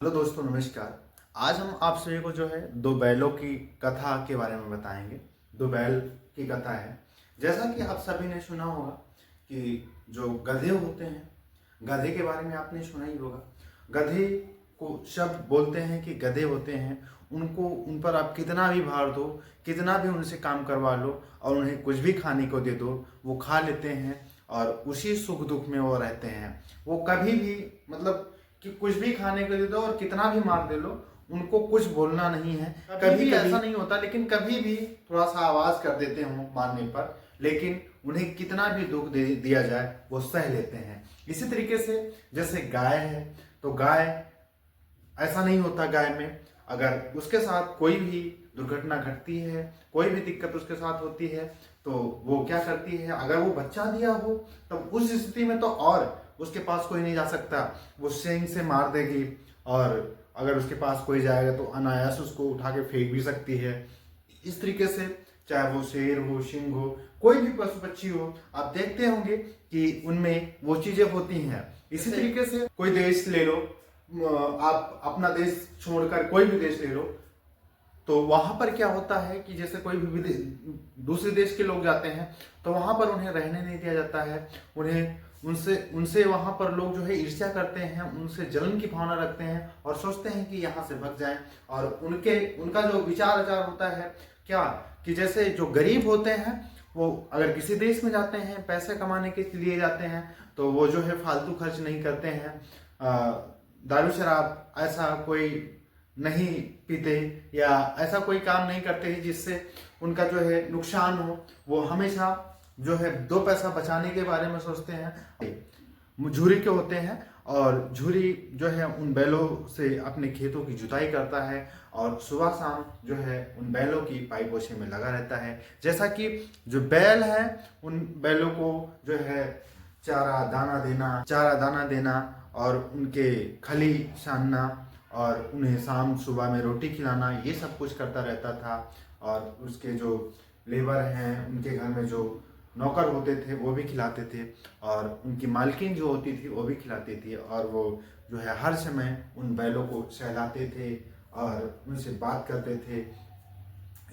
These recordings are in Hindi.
हेलो दोस्तों, नमस्कार। आज हम आप सभी को जो है दो बैलों की कथा के बारे में बताएंगे। दो बैल की कथा है। जैसा कि आप सभी ने सुना होगा कि जो गधे होते हैं, गधे के बारे में आपने सुना ही होगा। गधे को शब्द बोलते हैं कि गधे होते हैं, उनको उन पर आप कितना भी भार दो, कितना भी उनसे काम करवा लो और उन्हें कुछ भी खाने को दे दो, वो खा लेते हैं और उसी सुख दुख में वो रहते हैं। वो कभी भी मतलब कि कुछ भी खाने को दे दो और कितना भी मार दे लो, उनको कुछ बोलना नहीं है। कभी भी ऐसा नहीं होता, लेकिन कभी भी थोड़ा सा आवाज कर देते हो मारने पर, लेकिन उन्हें कितना भी दुख दे दिया जाए वो सह लेते हैं। इसी तरीके से जैसे गाय है, तो गाय ऐसा नहीं होता। गाय में अगर उसके साथ कोई भी दुर्घटना घटती है, कोई भी दिक्कत उसके साथ होती है, तो वो क्या करती है, अगर वो बच्चा दिया हो तब उस स्थिति में तो और उसके पास कोई नहीं जा सकता, वो सींग से मार देगी। और अगर उसके पास कोई जाएगा तो अनायास उसको उठा के फेंक भी सकती है। इस तरीके से चाहे वो शेर हो, सिंह हो, कोई भी पशु पक्षी हो, आप देखते होंगे कि उनमें वो चीजें होती हैं। इसी तरीके से कोई देश ले लो, आप अपना देश छोड़कर कोई भी देश ले लो, तो वहां पर क्या होता है कि जैसे कोई भी दूसरे देश के लोग जाते हैं तो वहां पर उन्हें रहने नहीं दिया जाता है। उन्हें उनसे उनसे वहां पर लोग जो है ईर्ष्या करते हैं, उनसे जलन की भावना रखते हैं और सोचते हैं कि यहाँ से भग जाएं। और उनका जो विचार आचार होता है क्या, कि जैसे जो गरीब होते हैं वो अगर किसी देश में जाते हैं पैसे कमाने के लिए जाते हैं, तो वो जो है फालतू खर्च नहीं करते हैं, दारू शराब ऐसा कोई नहीं पीते या ऐसा कोई काम नहीं करते हैं जिससे उनका जो है नुकसान हो। वो हमेशा जो है दो पैसा बचाने के बारे में सोचते हैं। झुरी के होते हैं और झुरी जो है उन बैलों से अपने खेतों की जुताई करता है और सुबह शाम जो है उन बैलों की पाई पोछे में लगा रहता है। जैसा कि जो बैल है उन बैलों को जो है चारा दाना देना और उनके खली छानना और उन्हें शाम सुबह में रोटी खिलाना, ये सब कुछ करता रहता था। और उसके जो लेबर हैं, उनके घर में जो नौकर होते थे वो भी खिलाते थे और उनकी मालकिन जो होती थी वो भी खिलाती थी। और वो जो है हर समय उन बैलों को सहलाते थे और उनसे बात करते थे।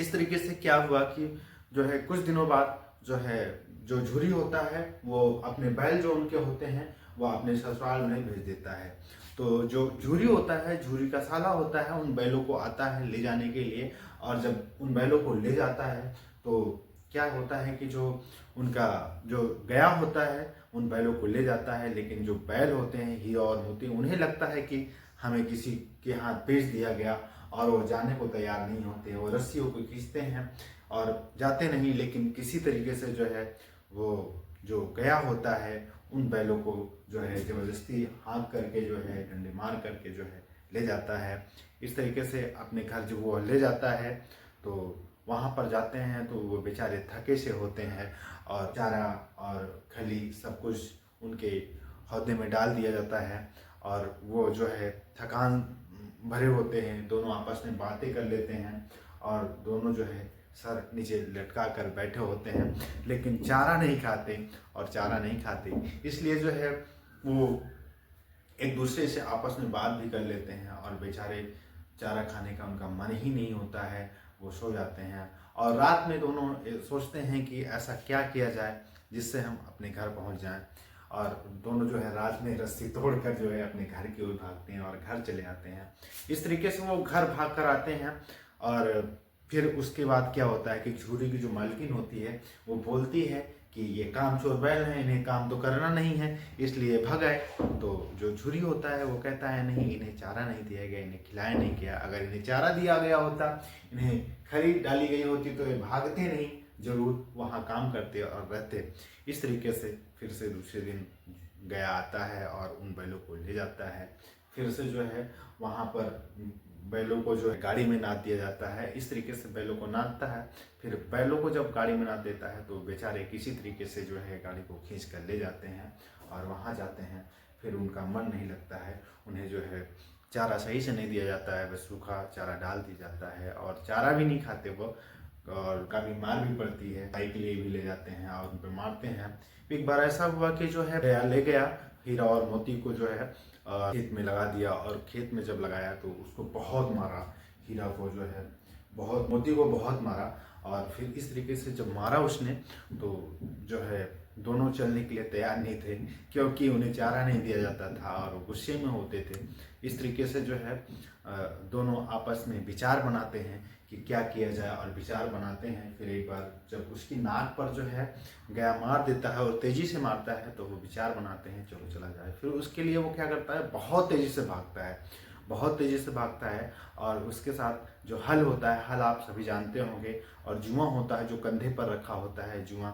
इस तरीके से क्या हुआ कि जो है कुछ दिनों बाद जो है जो झुरी होता है वो अपने बैल जो उनके होते हैं वो अपने ससुराल में भेज देता है। तो जो झुरी होता है, झुरी का साला होता है, उन बैलों को आता है ले जाने के लिए। और जब उन बैलों को ले जाता है तो क्या होता है कि जो उनका जो गया होता है उन बैलों को ले जाता है, लेकिन जो बैल होते हैं हीरा और मोती, उन्हें लगता है कि हमें किसी के हाथ बेच दिया गया और वो जाने को तैयार नहीं होते। वो रस्सियों को खींचते हैं और जाते नहीं, लेकिन किसी तरीके से जो है वो जो गया होता है उन बैलों को जो है जबरदस्ती हाँक करके जो है डंडे मार करके जो है ले जाता है। इस तरीके से अपने घर जो वो ले जाता है, तो वहाँ पर जाते हैं तो वो बेचारे थके से होते हैं और चारा और खली सब कुछ उनके हौदे में डाल दिया जाता है और वो जो है थकान भरे होते हैं। दोनों आपस में बातें कर लेते हैं और दोनों जो है सर नीचे लटका कर बैठे होते हैं, लेकिन चारा नहीं खाते। और चारा नहीं खाते इसलिए जो है वो एक दूसरे से आपस में बात भी कर लेते हैं और बेचारे चारा खाने का उनका मन ही नहीं होता है, वो सो जाते हैं। और रात में दोनों सोचते हैं कि ऐसा क्या किया जाए जिससे हम अपने घर पहुंच जाएं। और दोनों जो है रात में रस्सी तोड़कर जो है अपने घर की ओर भागते हैं और घर चले आते हैं। इस तरीके से वो घर भाग कर आते हैं। और फिर उसके बाद क्या होता है कि झूरी की जो मालकिन होती है वो बोलती है कि ये काम चोर बैल हैं, इन्हें काम तो करना नहीं है, इसलिए भगाए। तो जो झुरी होता है वो कहता है नहीं, इन्हें चारा नहीं दिया गया, इन्हें खिलाया नहीं गया। अगर इन्हें चारा दिया गया होता, इन्हें खरी डाली गई होती तो ये भागते नहीं, जरूर वहाँ काम करते और रहते। इस तरीके से फिर से दूसरे दिन गया आता है और उन बैलों को ले जाता है। फिर से जो है वहाँ पर बैलों को जो है गाड़ी में नाद दिया जाता है। इस तरीके से बैलों को नादता है। फिर बैलों को जब गाड़ी में नाद देता है तो बेचारे किसी तरीके से जो है गाड़ी को खींच कर ले जाते हैं और वहाँ जाते हैं। फिर उनका मन नहीं लगता है, उन्हें जो है चारा सही से नहीं दिया जाता है, बस सूखा चारा डाल दिया जाता है और चारा भी नहीं खाते वो। और काफ़ी मार भी पड़ती है, खाई के लिए भी ले जाते हैं और उन पर मारते हैं। एक बार ऐसा हुआ कि जो है ले गया हीरा और मोती को जो है खेत में लगा दिया और खेत में जब लगाया तो उसको बहुत मारा, हीरा को जो है बहुत, मोती को बहुत मारा। और फिर इस तरीके से जब मारा उसने तो जो है दोनों चलने के लिए तैयार नहीं थे, क्योंकि उन्हें चारा नहीं दिया जाता था और वो गुस्से में होते थे। इस तरीके से जो है दोनों आपस में विचार बनाते हैं कि क्या किया जाए, और विचार बनाते हैं। फिर एक बार जब उसकी नाक पर जो है गया मार देता है और तेजी से मारता है, तो वो विचार बनाते हैं चलो चला जाए। फिर उसके लिए वो क्या करता है, बहुत तेजी से भागता है, बहुत तेजी से भागता है। और उसके साथ जो हल होता है, हल आप सभी जानते होंगे, और जुआ होता है जो कंधे पर रखा होता है, जुआ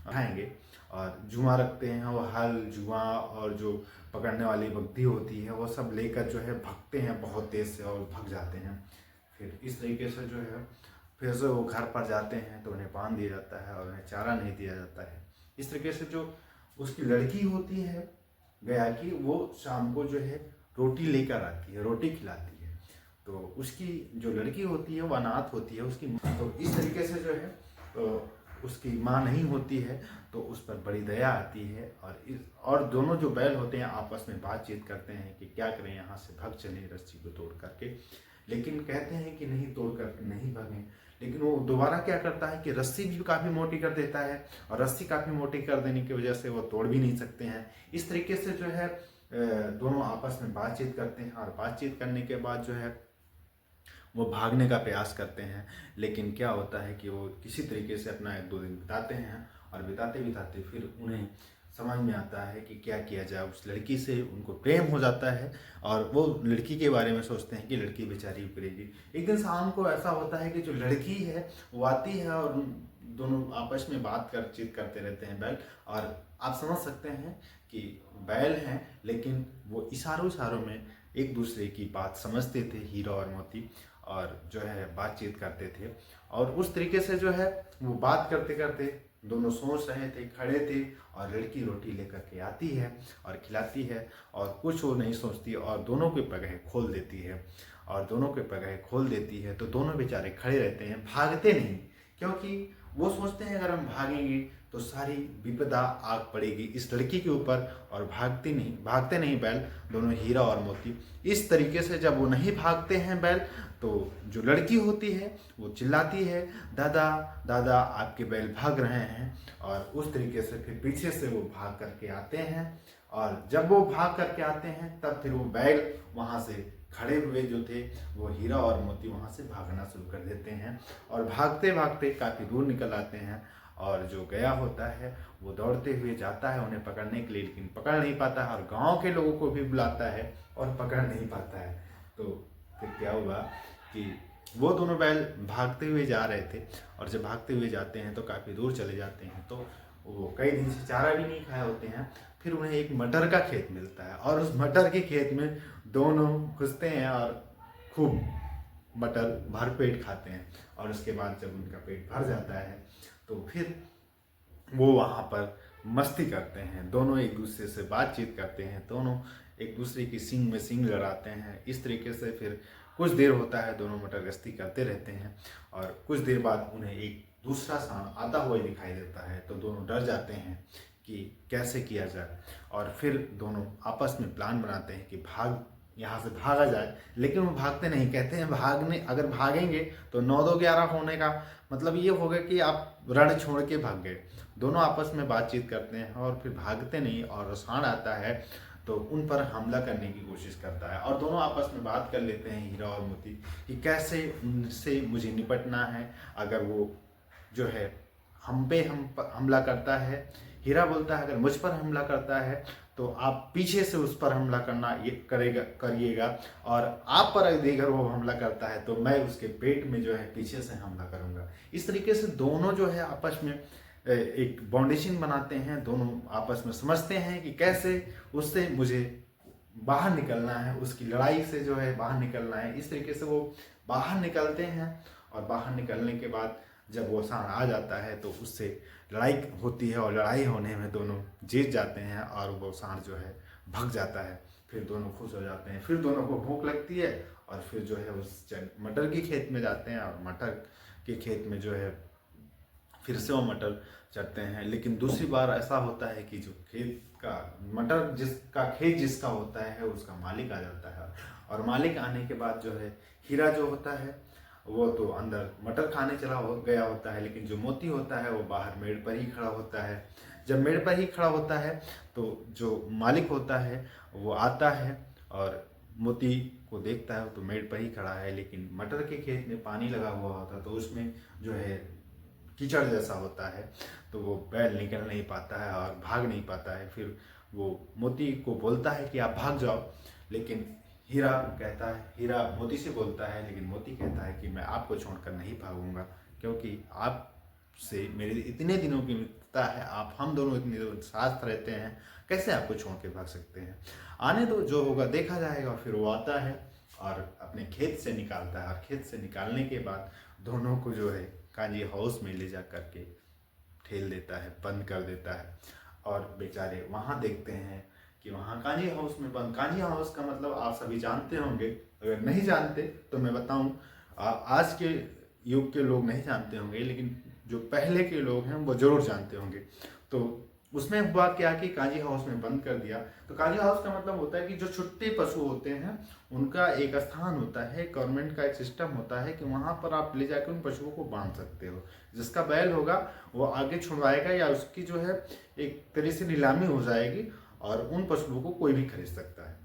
खाएंगे और जुआ रखते हैं। वो हल, जुआ और जो पकड़ने वाली बग्घी होती है वो सब लेकर जो है भागते हैं बहुत तेज से और भाग जाते हैं। फिर इस तरीके से जो है फिर से वो घर पर जाते हैं तो उन्हें बांध दिया जाता है और उन्हें चारा नहीं दिया जाता है। इस तरीके से जो उसकी लड़की होती है गया की, वो शाम को जो है रोटी लेकर आती है, रोटी खिलाती है। तो उसकी जो लड़की होती है वो अनाथ होती है उसकी। तो इस तरीके से जो है तो उसकी माँ नहीं होती है, तो उस पर बड़ी दया आती है। और दोनों जो बैल होते हैं आपस में बातचीत करते हैं कि क्या करें, यहाँ से भाग चलें रस्सी को तोड़ करके। लेकिन कहते हैं कि नहीं, तोड़ कर नहीं भागें। लेकिन वो दोबारा क्या करता है कि रस्सी भी काफ़ी मोटी कर देता है, और रस्सी काफ़ी मोटी कर देने की वजह से वो तोड़ भी नहीं सकते हैं। इस तरीके से जो है दोनों आपस में बातचीत करते हैं, और बातचीत करने के बाद जो है वो भागने का प्रयास करते हैं। लेकिन क्या होता है कि वो किसी तरीके से अपना 1-2 दिन बिताते हैं, और बिताते बिताते फिर उन्हें समझ में आता है कि क्या किया जाए। उस लड़की से उनको प्रेम हो जाता है, और वो लड़की के बारे में सोचते हैं कि लड़की बेचारी करेगी। एक दिन शाम को ऐसा होता है कि जो लड़की है वो आती है, और दोनों आपस में बातचीत करते रहते हैं बैल। और आप समझ सकते हैं कि बैल हैं, लेकिन वो इशारों में एक दूसरे की बात समझते थे, हीरा और मोती, और जो है बातचीत करते थे। और उस तरीके से जो है वो बात करते करते दोनों सोच रहे थे, खड़े थे, और लड़की रोटी लेकर के आती है और खिलाती है, और कुछ वो नहीं सोचती और दोनों के पगहे खोल देती है। और दोनों के पगहे खोल देती है तो दोनों बेचारे खड़े रहते हैं, भागते नहीं, क्योंकि वो सोचते हैं अगर हम भागेंगे तो सारी विपदा आग पड़ेगी इस लड़की के ऊपर। और भागते नहीं बैल, दोनों हीरा और मोती। इस तरीके से जब वो नहीं भागते हैं बैल, तो जो लड़की होती है वो चिल्लाती है, दादा दादा आपके बैल भाग रहे हैं। और उस तरीके से फिर पीछे से वो भाग करके आते हैं, और जब वो भाग करके आते हैं तब फिर वो बैल वहाँ से खड़े हुए जो थे वो हीरा और मोती वहाँ से भागना शुरू कर देते हैं, और भागते भागते काफ़ी दूर निकल आते हैं। और जो गया होता है वो दौड़ते हुए जाता है उन्हें पकड़ने के लिए, लेकिन पकड़ नहीं पाता है, और गांव के लोगों को भी बुलाता है और पकड़ नहीं पाता है। तो फिर क्या हुआ कि वो दोनों बैल भागते हुए जा रहे थे, और जब भागते हुए जाते हैं तो काफ़ी दूर चले जाते हैं, तो वो कई दिन से चारा भी नहीं खाए होते हैं। फिर उन्हें एक मटर का खेत मिलता है, और उस मटर के खेत में दोनों घुसते हैं और खूब मटर भर पेट खाते हैं। और उसके बाद जब उनका पेट भर जाता है तो फिर वो वहाँ पर मस्ती करते हैं, दोनों एक दूसरे से बातचीत करते हैं, दोनों एक दूसरे की सींग में सींग लड़ाते हैं। इस तरीके से फिर कुछ देर होता है, दोनों मटर गश्ती करते रहते हैं, और कुछ देर बाद उन्हें एक दूसरा सांड आता हुआ दिखाई देता है, तो दोनों डर जाते हैं कि कैसे किया जाए। और फिर दोनों आपस में प्लान बनाते हैं कि यहाँ से भागा जाए। लेकिन वो भागते नहीं, कहते हैं अगर भागेंगे तो 9-2-11 होने का मतलब ये होगा कि आप रण छोड़ के भाग गए। दोनों आपस में बातचीत करते हैं और फिर भागते नहीं, और सांड आता है तो उन पर हमला करने की कोशिश करता है, और दोनों आपस में बात कर लेते हैं हीरा और मोती कि कैसे उनसे मुझे निपटना है अगर वो जो है हमला करता है। हीरा बोलता है अगर मुझ पर हमला करता है तो आप पीछे से उस पर हमला करिएगा, और आप पर अगर वो हमला करता है तो मैं उसके पेट में जो है पीछे से हमला करूंगा। इस तरीके से दोनों जो है आपस में एक बाउंडेशन बनाते हैं, दोनों आपस में समझते हैं कि कैसे उससे मुझे बाहर निकलना है, उसकी लड़ाई से जो है बाहर निकलना है। इस तरीके से वो बाहर निकलते हैं, और बाहर निकलने के बाद जब वो सांड आ जाता है तो उससे लड़ाई होती है, और लड़ाई होने में दोनों जीत जाते हैं, और वो सांड जो है भाग जाता है। फिर दोनों खुश हो जाते हैं, फिर दोनों को भूख लगती है, और फिर जो है उस मटर के खेत में जाते हैं, और मटर के खेत में जो है फिर से वो मटर चढ़ते हैं। लेकिन दूसरी बार ऐसा होता है कि जो खेत का मटर जिसका खेत जिसका होता है उसका मालिक आ जाता है, और मालिक आने के बाद जो है हीरा जो होता है वो तो अंदर मटर खाने चला हो गया होता है, लेकिन जो मोती होता है वो बाहर मेड़ पर ही खड़ा होता है। जब मेड़ पर ही खड़ा होता है तो जो मालिक होता है वो आता है और मोती को देखता है तो मेड़ पर ही खड़ा है, लेकिन मटर के खेत में पानी लगा हुआ होता है तो उसमें जो है कीचड़ जैसा होता है, तो वो बैल निकल नहीं पाता है और भाग नहीं पाता है। फिर वो मोती को बोलता है कि आप भाग जाओ, लेकिन हीरा मोती से बोलता है, लेकिन मोती कहता है कि मैं आपको छोड़कर नहीं भागूंगा, क्योंकि आपसे मेरे इतने दिनों की मित्रता है, आप हम दोनों इतने दिनों साथ रहते हैं, कैसे आपको छोड़ के भाग सकते हैं। आने दो, जो होगा देखा जाएगा। फिर वो आता है और अपने खेत से निकालता है, और खेत से निकालने के बाद दोनों को जो है कांजी हाउस में ले जा करके ठेल देता है, बंद कर देता है। और बेचारे वहाँ देखते हैं कि वहाँ कांजी हाउस में बंद। कांजी हाउस का मतलब आप सभी जानते होंगे, अगर नहीं जानते तो मैं बताऊं, आज के युग के लोग नहीं जानते होंगे, लेकिन जो पहले के लोग हैं वो जरूर जानते होंगे। तो उसमें हुआ क्या कि कांजी हाउस में बंद कर दिया। तो कांजी हाउस का मतलब होता है कि जो छुट्टे पशु होते हैं उनका एक स्थान होता है, गवर्नमेंट का एक सिस्टम होता है कि वहाँ पर आप ले जाकर उन पशुओं को बांध सकते हो। जिसका बैल होगा वो आगे छुड़वाएगा, या उसकी जो है एक तरह से नीलामी हो जाएगी और उन पशुओं को कोई भी खरीद सकता है।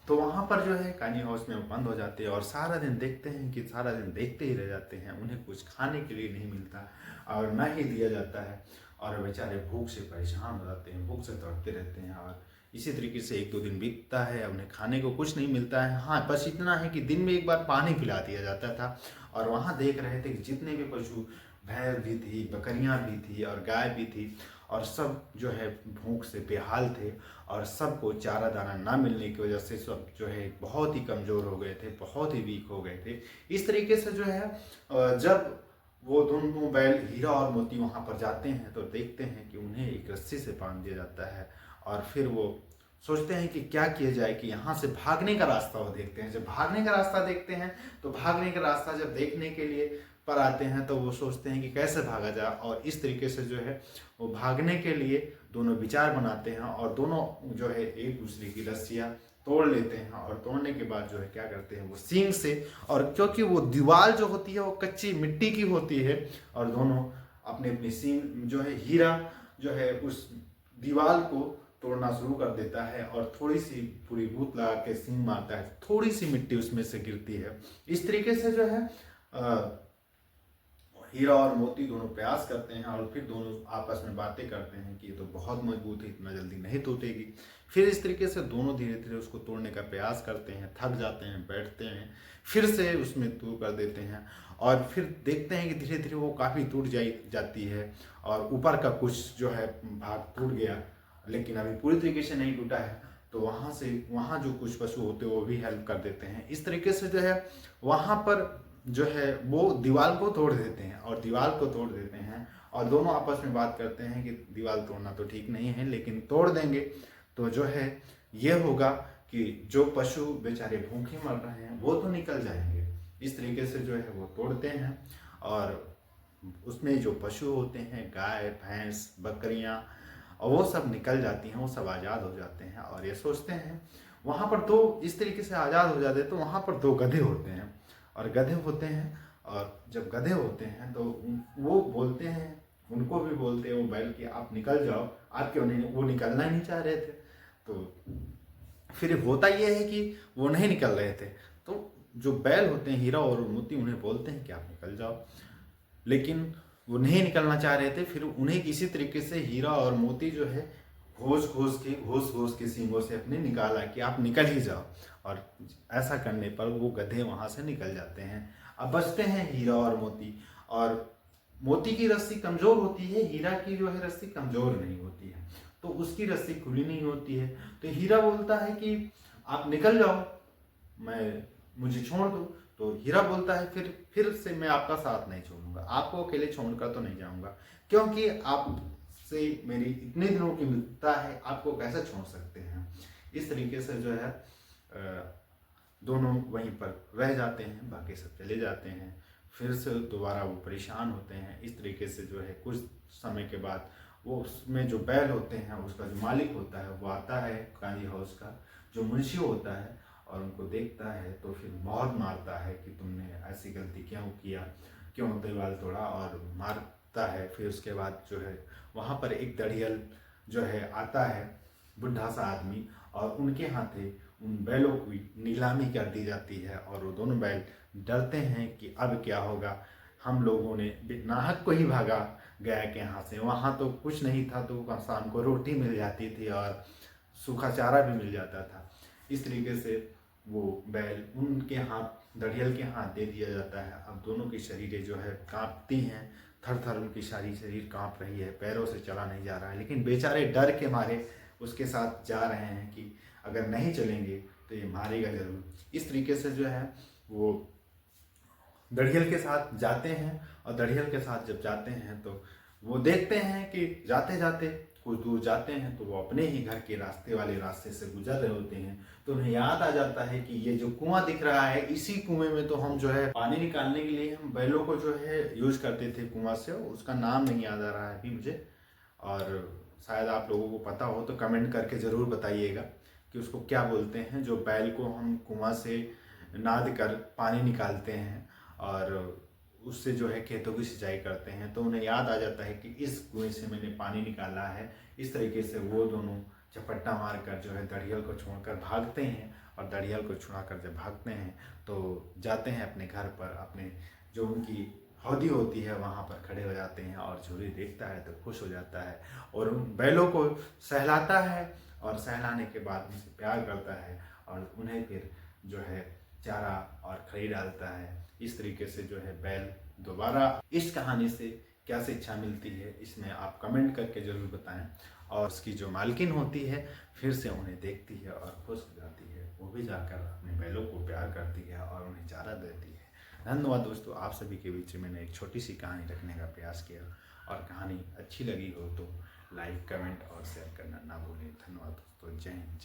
तो वहाँ पर जो है कांजी हाउस में वो बंद हो जाते हैं और सारा दिन देखते हैं कि सारा दिन देखते ही रह जाते हैं। उन्हें कुछ खाने के लिए नहीं मिलता और ना ही दिया जाता है, और बेचारे भूख से परेशान हो जाते हैं, भूख से तड़पते रहते हैं। और इसी तरीके से 1-2 दिन बीतता है, उन्हें खाने को कुछ नहीं मिलता है। हाँ, बस इतना है कि दिन में एक बार पानी पिला दिया जाता था। और वहाँ देख रहे थे कि जितने भी पशु, भैंस भी थी, बकरियाँ भी थी और गाय भी थी, और सब जो है भूख से बेहाल थे, और सबको चारा दाना ना मिलने की वजह से सब जो है बहुत ही कमज़ोर हो गए थे, बहुत ही वीक हो गए थे। इस तरीके से जो है जब वो दोनों बैल हीरा और मोती वहाँ पर जाते हैं तो देखते हैं कि उन्हें एक रस्सी से बांध दिया जाता है, और फिर वो सोचते हैं कि क्या किया जाए कि यहाँ से भागने का रास्ता वो देखते हैं। जब भागने का रास्ता देखते हैं तो भागने का रास्ता जब देखने के लिए पर आते हैं तो वो सोचते हैं कि कैसे भागा जाए, और इस तरीके से जो है वो भागने के लिए दोनों विचार बनाते हैं, और दोनों जो है एक दूसरे की रस्सियाँ तोड़ लेते हैं। और तोड़ने के बाद जो है क्या करते हैं वो सींग से, और क्योंकि वो दीवार जो होती है वो कच्ची मिट्टी की होती है, और दोनों अपने अपनी सींग जो है हीरा जो है उस दीवार को तोड़ना शुरू कर देता है, और थोड़ी सी पूरी भूत लगा के सींग मारता है, थोड़ी सी मिट्टी उसमें से गिरती है। इस तरीके से जो है हीरा और मोती दोनों प्रयास करते हैं, और फिर दोनों आपस में बातें करते हैं कि ये तो बहुत मजबूत है, इतना जल्दी नहीं टूटेगी। फिर इस तरीके से दोनों धीरे धीरे उसको तोड़ने का प्रयास करते हैं, थक जाते हैं, बैठते हैं, फिर से उसमें दूर कर देते हैं, और फिर देखते हैं कि धीरे धीरे वो काफ़ी टूट जाती है, और ऊपर का कुछ जो है भाग टूट गया, लेकिन अभी पूरी तरीके से नहीं टूटा है। तो वहाँ जो कुछ पशु होते हैं वो भी हेल्प कर देते हैं। इस तरीके से जो है वहाँ पर जो है वो दीवार को तोड़ देते हैं, और दीवार को तोड़ देते हैं, और दोनों आपस में बात करते हैं कि दीवार तोड़ना तो ठीक नहीं है, लेकिन तोड़ देंगे तो जो है ये होगा कि जो पशु बेचारे भूखे मर रहे हैं वो तो निकल जाएंगे। इस तरीके से जो है वो तोड़ते हैं, और उसमें जो पशु होते हैं, गाय, भैंस, बकरियाँ, और वो सब निकल जाती हैं, वो सब आज़ाद हो जाते हैं। और ये सोचते हैं वहाँ पर दो, इस तरीके से आज़ाद हो जाते हैं तो वहाँ पर 2 गधे होते हैं, और गधे होते हैं, और जब गधे होते हैं तो वो बोलते हैं, उनको भी बोलते हैं वो बैल कि आप निकल जाओ, आप क्यों नहीं, वो निकलना ही नहीं चाह रहे थे। तो फिर होता ये है कि वो नहीं निकल रहे थे, तो जो बैल होते हैं हीरा और मोती उन्हें बोलते हैं कि आप निकल जाओ, लेकिन वो नहीं निकलना चाह रहे थे। फिर उन्हें किसी तरीके से हीरा और मोती जो है घोष घोष के सींगों से अपने निकाला कि आप निकल ही जाओ, और ऐसा करने पर वो गधे वहां से निकल जाते हैं। अब बचते हैं हीरा और मोती, और मोती की रस्सी कमजोर होती है, हीरा की जो है रस्सी कमजोर नहीं होती है, तो उसकी रस्सी खुली नहीं होती है। तो हीरा बोलता है कि आप निकल जाओ, मुझे छोड़ दो। तो हीरा बोलता है फिर से मैं आपका साथ नहीं छोड़ूंगा, आपको अकेले छोड़कर तो नहीं जाऊंगा, क्योंकि आपसे मेरी इतने दिनों की मित्रता है, आपको कैसे छोड़ सकते हैं। इस तरीके से जो है दोनों वहीं पर रह जाते हैं, बाकी सब चले जाते हैं। फिर से दोबारा वो परेशान होते हैं। इस तरीके से जो है कुछ समय के बाद वो उसमें जो बैल होते हैं उसका जो मालिक होता है वो आता है कांजी हाउस का जो मुंशी होता है और उनको देखता है तो फिर बहुत मारता है कि तुमने ऐसी गलती क्यों किया, क्यों दीवार तोड़ा, और मारता है। फिर उसके बाद जो है वहाँ पर एक दड़ियल जो है आता है, बुढ़ा सा आदमी, और उनके हाथे उन बैलों की नीलामी कर दी जाती है और वो दोनों बैल डरते हैं कि अब क्या होगा, हम लोगों ने नाहक को ही भागा गया के यहाँ से, वहाँ तो कुछ नहीं था, तो शाम को रोटी मिल जाती थी और सूखा चारा भी मिल जाता था। इस तरीके से वो बैल उनके हाथ, दड़ियल के हाथ दे दिया जाता है। अब दोनों की शरीरें जो है कांपती हैं, थर थर उनकी सारी शरीर कांप रही है, पैरों से चला नहीं जा रहा है, लेकिन बेचारे डर के मारे उसके साथ जा रहे हैं कि अगर नहीं चलेंगे तो ये मारेगा जरूर। इस तरीके से जो है वो दड़ियल के साथ जाते हैं, और दड़ियल के साथ जब जाते हैं तो वो देखते हैं कि जाते जाते कुछ दूर जाते हैं तो वो अपने ही घर के रास्ते वाले रास्ते से गुजर रहे होते हैं, तो उन्हें याद आ जाता है कि ये जो कुआं दिख रहा है, इसी कुएं में तो हम जो है पानी निकालने के लिए हम बैलों को जो है यूज करते थे कुआं से, उसका नाम नहीं याद आ रहा है अभी मुझे, और शायद आप लोगों को पता हो तो कमेंट करके ज़रूर बताइएगा कि उसको क्या बोलते हैं, जो बैल को हम कुआं से नाद कर पानी निकालते हैं और उससे जो है खेतों की सिंचाई करते हैं। तो उन्हें याद आ जाता है कि इस कुएं से मैंने पानी निकाला है। इस तरीके से वो दोनों झपट्टा मार कर जो है दड़ियल को छोड़कर भागते हैं, और दड़ियल को छुड़ाकर जब भागते हैं तो जाते हैं अपने घर पर, अपने जो उनकी हौदी होती है वहाँ पर खड़े हो जाते हैं, और झूरी देखता है तो खुश हो जाता है और उन बैलों को सहलाता है, और सहलाने के बाद उनसे प्यार करता है और उन्हें फिर जो है चारा और खली डालता है। इस तरीके से जो है बैल दोबारा, इस कहानी से क्या शिक्षा मिलती है इसमें आप कमेंट करके ज़रूर बताएं। और उसकी जो मालकिन होती है फिर से उन्हें देखती है और खुश हो जाती है, वो भी जाकर अपने बैलों को प्यार करती है और उन्हें चारा देती है। धन्यवाद दोस्तों, आप सभी के बीच में मैंने एक छोटी सी कहानी रखने का प्रयास किया, और कहानी अच्छी लगी हो तो लाइक, कमेंट और शेयर करना ना भूलें। धन्यवाद दोस्तों, जय हिंद।